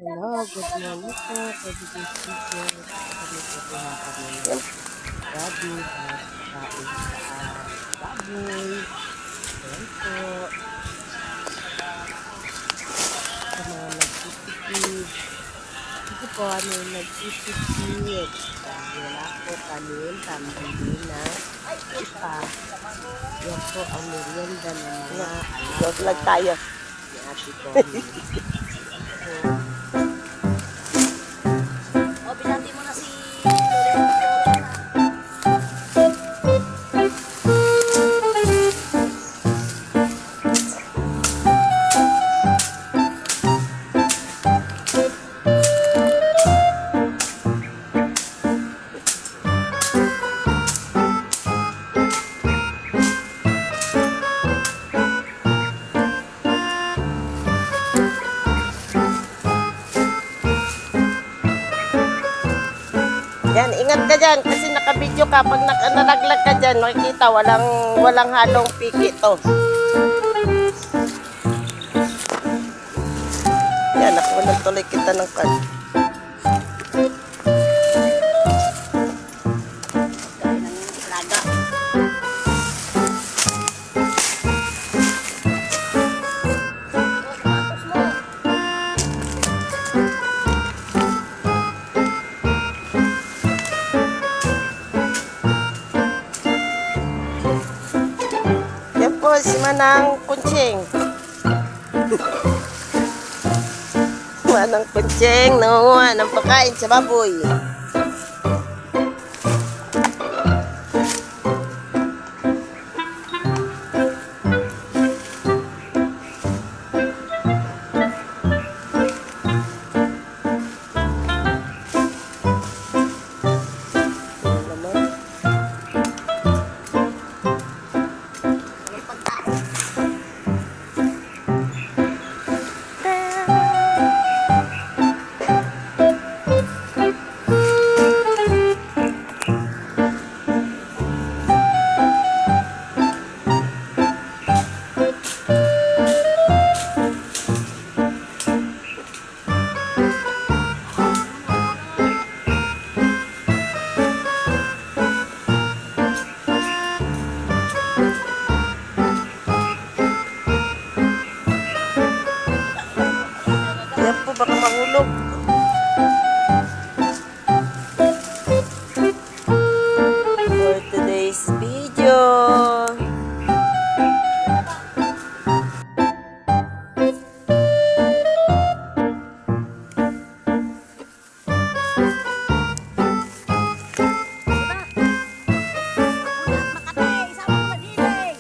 Hello, good morning po. For today's video, kami po buhakan ng gabi at kain sa baboy. Ayan po. Sa mga nagtitipid. Ito po ano nagtitipid. Wala po kanin, pambili na ipa. Yan po ang merienda ng mga Vlog tayo. ni Ate Connie. O, binati mo na si Lola. Yan, ingat ka dyan kasi naka-video ka. Pag nalaglag ka dyan, makikita walang halong piki to. Yan, nakuha ng tuloy kita ng kan. Gaya ng laga. Yan po, si Manang Kunching. Manang Kunching, nangunguha ng pagkain sa baboy. Yan po, baka mahulog. For today's video. Makati, isama mo na dili.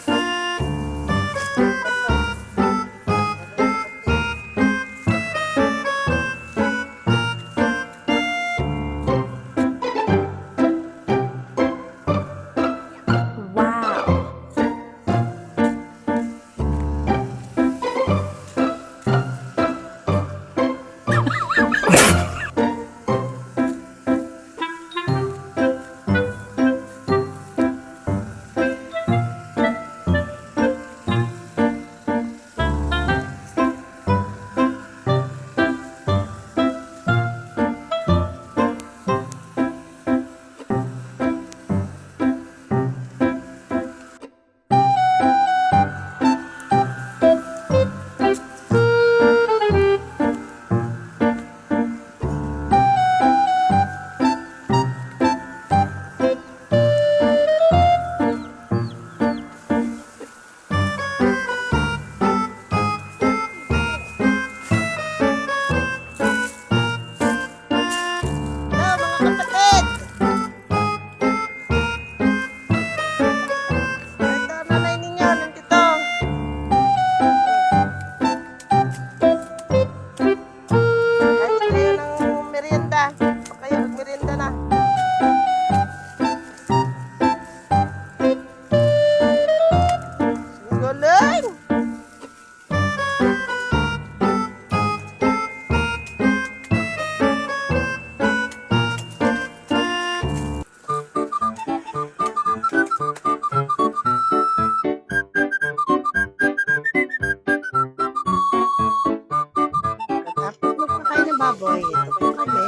baboy. Ito po kami.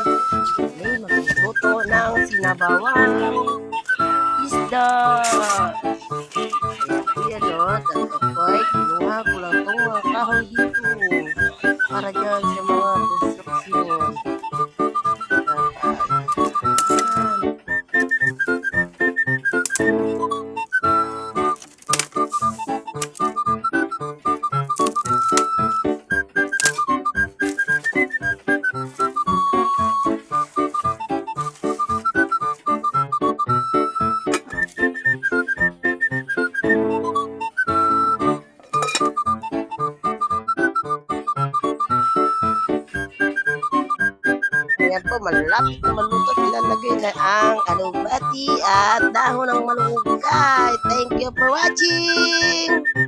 Kami magluluto ng sinabawang isda. Kaya yan o, tatapay. Kinuha ko lang itong mga kahoy dito. Para dyan sa mga construction. Ayan po, malapit na maluto. Ilalagay na ang alubati at dahon ng malunggay. Thank you for watching!